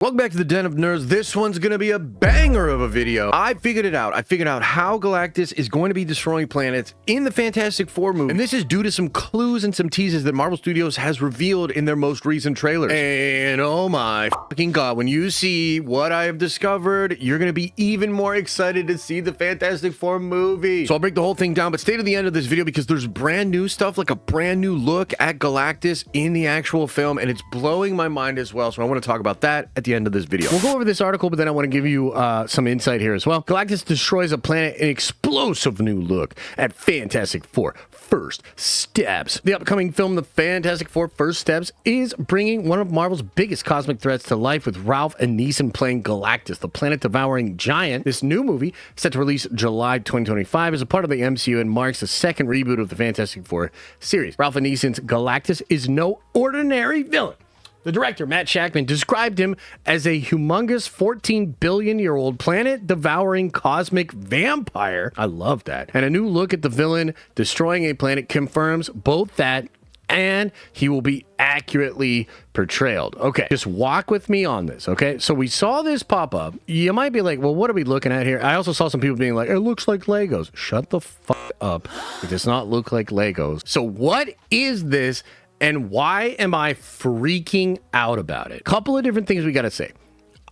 Welcome back to the Den of Nerds. This one's going to be a banger of a video. I figured it out. I figured out how Galactus is going to be destroying planets in the Fantastic Four movie. And this is due to some clues and some teases that Marvel Studios has revealed in their most recent trailers. And oh my fucking god, when you see what I have discovered, you're going to be even more excited to see the Fantastic Four movie. So I'll break the whole thing down, but stay to the end of this video because there's brand new stuff, like a brand new look at Galactus in the actual film, and it's blowing my mind as well. So I want to talk about that at the end of this video. We'll go over this article, but then I want to give you some insight here as well. Galactus destroys a planet in explosive new look at Fantastic Four First Steps. The upcoming film, The Fantastic Four First Steps, is bringing one of Marvel's biggest cosmic threats to life with Ralph Ineson playing Galactus, the planet-devouring giant. This new movie, set to release July 2025, is a part of the MCU and marks the second reboot of the Fantastic Four series. Ralph Ineson's Galactus is no ordinary villain. The director, Matt Shakman, described him as a humongous 14 billion-year-old planet-devouring cosmic vampire. I love that. And a new look at the villain destroying a planet confirms both that and he will be accurately portrayed. Okay, just walk with me on this, okay? So we saw this pop up. You might be like, well, what are we looking at here? I also saw some people being like, it looks like Legos. Shut the fuck up. It does not look like Legos. So what is this? And why am I freaking out about it? Couple of different things we got to say.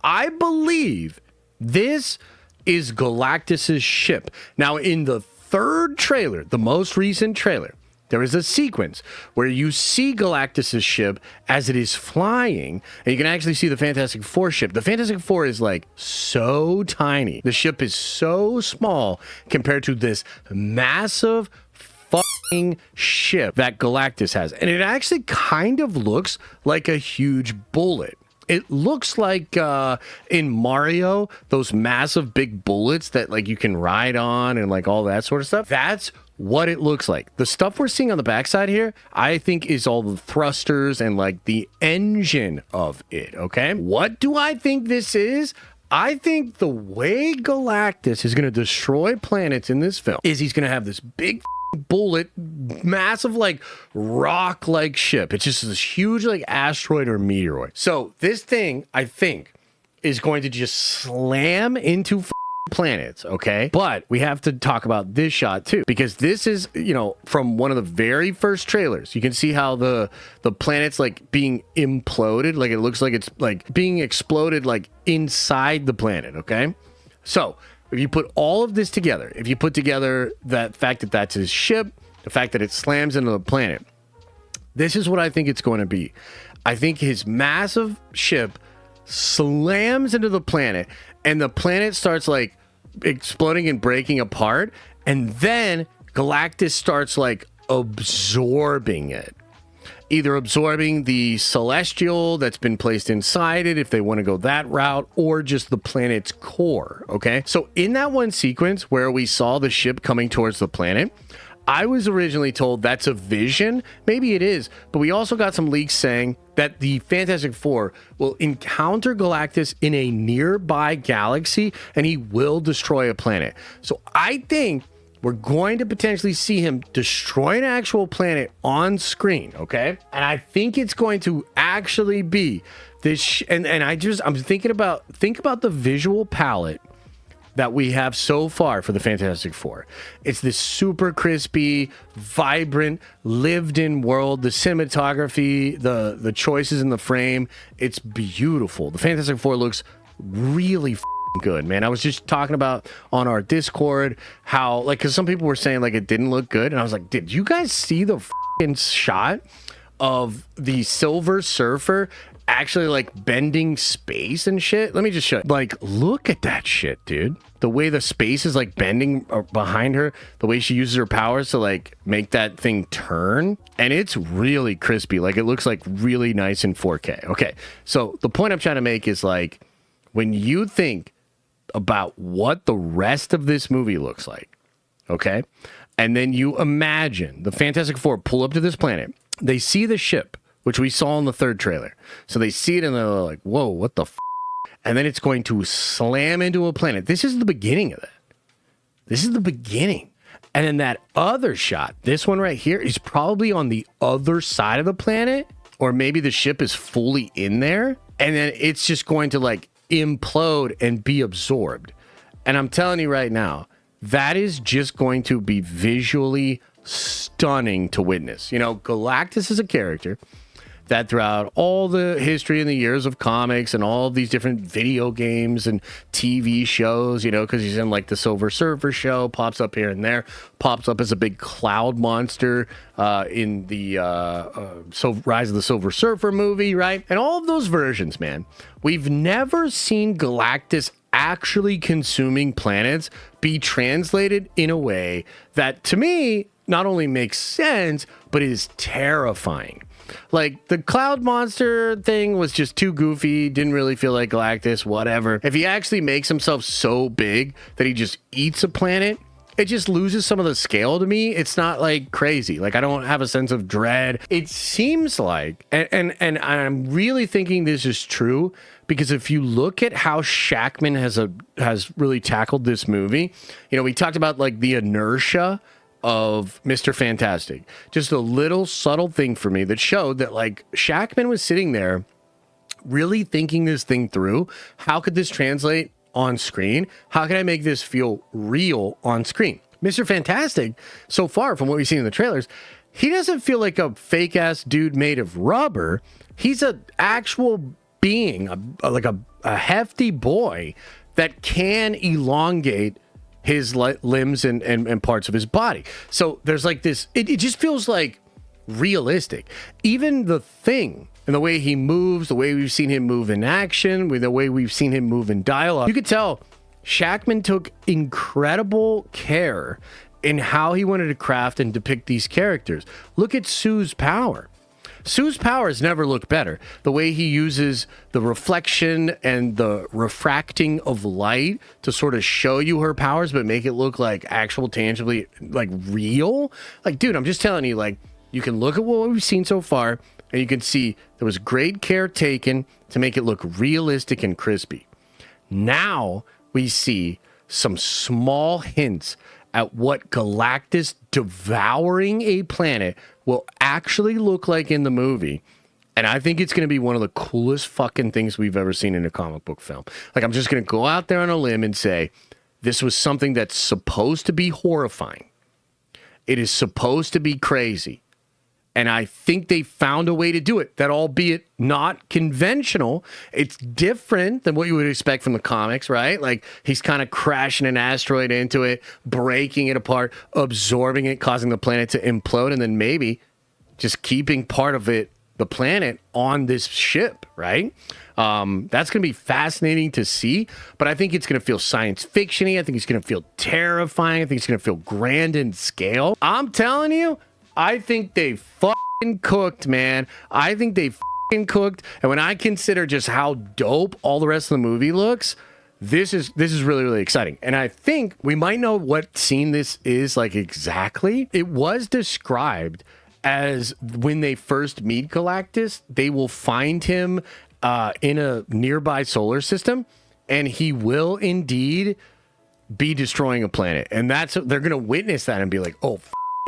I believe this is Galactus's ship. Now, in the third trailer, the most recent trailer, there is a sequence where you see Galactus's ship as it is flying, and you can actually see the Fantastic Four ship. The Fantastic Four is like so tiny. The ship is so small compared to this massive fucking ship that Galactus has. And it actually kind of looks like a huge bullet. It looks like in Mario, those massive big bullets that like you can ride on and like all that sort of stuff. That's what it looks like. The stuff we're seeing on the backside here, I think is all the thrusters and like the engine of it, okay? What do I think this is? I think the way Galactus is going to destroy planets in this film is he's going to have this big bullet, massive like rock like ship. It's just this huge like asteroid or meteoroid. So this thing, I think, is going to just slam into planets, okay? But we have to talk about this shot too, because this is, you know, from one of the very first trailers. You can see how the planet's like being imploded, like it looks like it's like being exploded like inside the planet, okay? So if you put all of this together, if you put together that fact that that's his ship, the fact that it slams into the planet, this is what I think it's going to be. I think his massive ship slams into the planet and the planet starts like exploding and breaking apart. And then Galactus starts like absorbing it. Either absorbing the celestial that's been placed inside it, if they want to go that route, or just the planet's core, okay? So in that one sequence where we saw the ship coming towards the planet, I was originally told that's a vision. Maybe it is, but we also got some leaks saying that the Fantastic Four will encounter Galactus in a nearby galaxy and he will destroy a planet. So I think we're going to potentially see him destroy an actual planet on screen, okay? And I think it's going to actually be this, and I'm thinking about, think about the visual palette that we have so far for the Fantastic Four. It's this super crispy, vibrant, lived-in world. The cinematography, the choices in the frame, it's beautiful. The Fantastic Four looks really good, man. I was just talking about on our Discord how, like, because some people were saying like it didn't look good, and I was like, did you guys see the shot of the Silver Surfer actually like bending space and shit? Let me just show you. Like, look at that shit, dude. The way the space is like bending behind her, the way she uses her powers to like make that thing turn, and it's really crispy. Like, it looks like really nice in 4K. Okay, so the point I'm trying to make is like, when you think about what the rest of this movie looks like, okay? And then you imagine the Fantastic Four pull up to this planet. They see the ship, which we saw in the third trailer. So they see it and they're like, whoa, what the f? And then it's going to slam into a planet. This is the beginning of that. This is the beginning. And then that other shot, this one right here, is probably on the other side of the planet, or maybe the ship is fully in there. and then it's just going to like implode and be absorbed. And I'm telling you right now, that is just going to be visually stunning to witness. You know, Galactus is a character that throughout all the history and the years of comics and all of these different video games and TV shows, you know, because he's in like the Silver Surfer show, pops up here and there, pops up as a big cloud monster in the Rise of the Silver Surfer movie, right? And all of those versions, man, we've never seen Galactus actually consuming planets be translated in a way that, to me, not only makes sense, but is terrifying. Like, the cloud monster thing was just too goofy, didn't really feel like Galactus, whatever. If he actually makes himself so big that he just eats a planet, it just loses some of the scale to me. It's not like crazy. Like, I don't have a sense of dread. It seems like, and I'm really thinking this is true, because if you look at how Shackman has really tackled this movie, you know, we talked about like the inertia of Mr. Fantastic. Just a little subtle thing for me that showed that like Shackman was sitting there really thinking this thing through. How could this translate on screen? How can I make this feel real on screen? Mr. Fantastic, so far from what we've seen in the trailers, he doesn't feel like a fake ass dude made of rubber. He's an actual being, like a hefty boy that can elongate his limbs and parts of his body. So there's like this, it just feels like realistic. Even the Thing and the way he moves, the way we've seen him move in action, with the way we've seen him move in dialogue, you could tell Shackman took incredible care in how he wanted to craft and depict these characters. Look at Sue's power. Sue's powers never look better. The way he uses the reflection and the refracting of light to sort of show you her powers, but make it look like actual, tangibly, like real. Like, dude, I'm just telling you, like, you can look at what we've seen so far, and you can see there was great care taken to make it look realistic and crispy. Now we see some small hints at what Galactus devouring a planet will actually look like in the movie. And I think it's going to be one of the coolest fucking things we've ever seen in a comic book film. Like, I'm just going to go out there on a limb and say, this was something that's supposed to be horrifying. It is supposed to be crazy. And I think they found a way to do it that, albeit not conventional, it's different than what you would expect from the comics, right? Like, he's kind of crashing an asteroid into it, breaking it apart, absorbing it, causing the planet to implode, and then maybe just keeping part of it, the planet, on this ship, right? That's going to be fascinating to see, but I think it's going to feel science fiction-y. I think it's going to feel terrifying. I think it's going to feel grand in scale. I'm telling you, I think they fucking cooked, man. I think they fucking cooked. And when I consider just how dope all the rest of the movie looks, this is really, really exciting. And I think we might know what scene this is like exactly. It was described as when they first meet Galactus, they will find him in a nearby solar system, and he will indeed be destroying a planet. And they're going to witness that and be like, oh,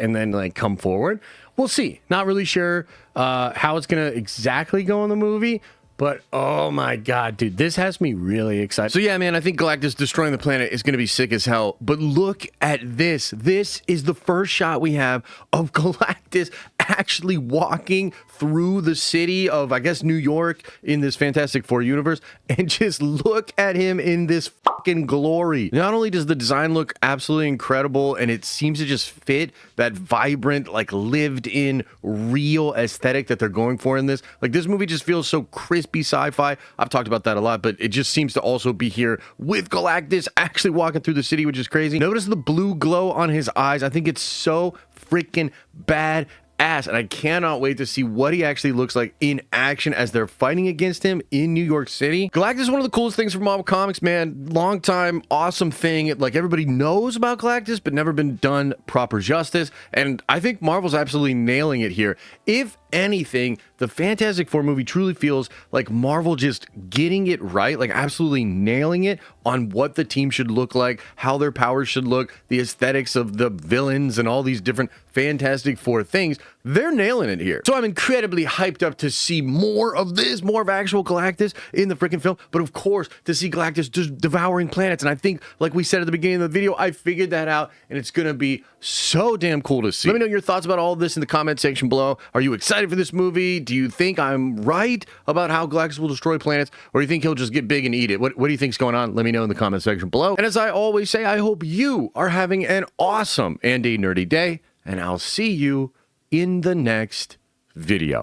and then like come forward. We'll see. Not really sure how it's gonna exactly go in the movie, but oh my god, dude, this has me really excited. So yeah, man, I think Galactus destroying the planet is gonna be sick as hell. But look at this. This is the first shot we have of Galactus actually walking through the city of, I guess, New York in this Fantastic Four universe, and just look at him in this fucking glory. Not only does the design look absolutely incredible, and it seems to just fit that vibrant, like, lived in real aesthetic that they're going for in this. Like, this movie just feels so crispy sci-fi. I've talked about that a lot, but it just seems to also be here with Galactus actually walking through the city, which is crazy. Notice the blue glow on his eyes. I think it's so freaking bad ass, and I cannot wait to see what he actually looks like in action as they're fighting against him in New York City. Galactus is one of the coolest things from Marvel Comics, man. Long time, awesome thing. Like, everybody knows about Galactus, but never been done proper justice, and I think Marvel's absolutely nailing it here. If anything, the Fantastic Four movie truly feels like Marvel just getting it right, like absolutely nailing it on what the team should look like, how their powers should look, the aesthetics of the villains, and all these different Fantastic Four things. they're nailing it here. So I'm incredibly hyped up to see more of this, more of actual Galactus in the freaking film, but of course, to see Galactus just devouring planets. And I think, like we said at the beginning of the video, I figured that out, and it's gonna be so damn cool to see. Let me know your thoughts about all of this in the comment section below. Are you excited for this movie? Do you think I'm right about how Galactus will destroy planets, or do you think he'll just get big and eat it? What do you think's going on? Let me know in the comment section below. And as I always say, I hope you are having an awesome and a nerdy day, and I'll see you in the next video.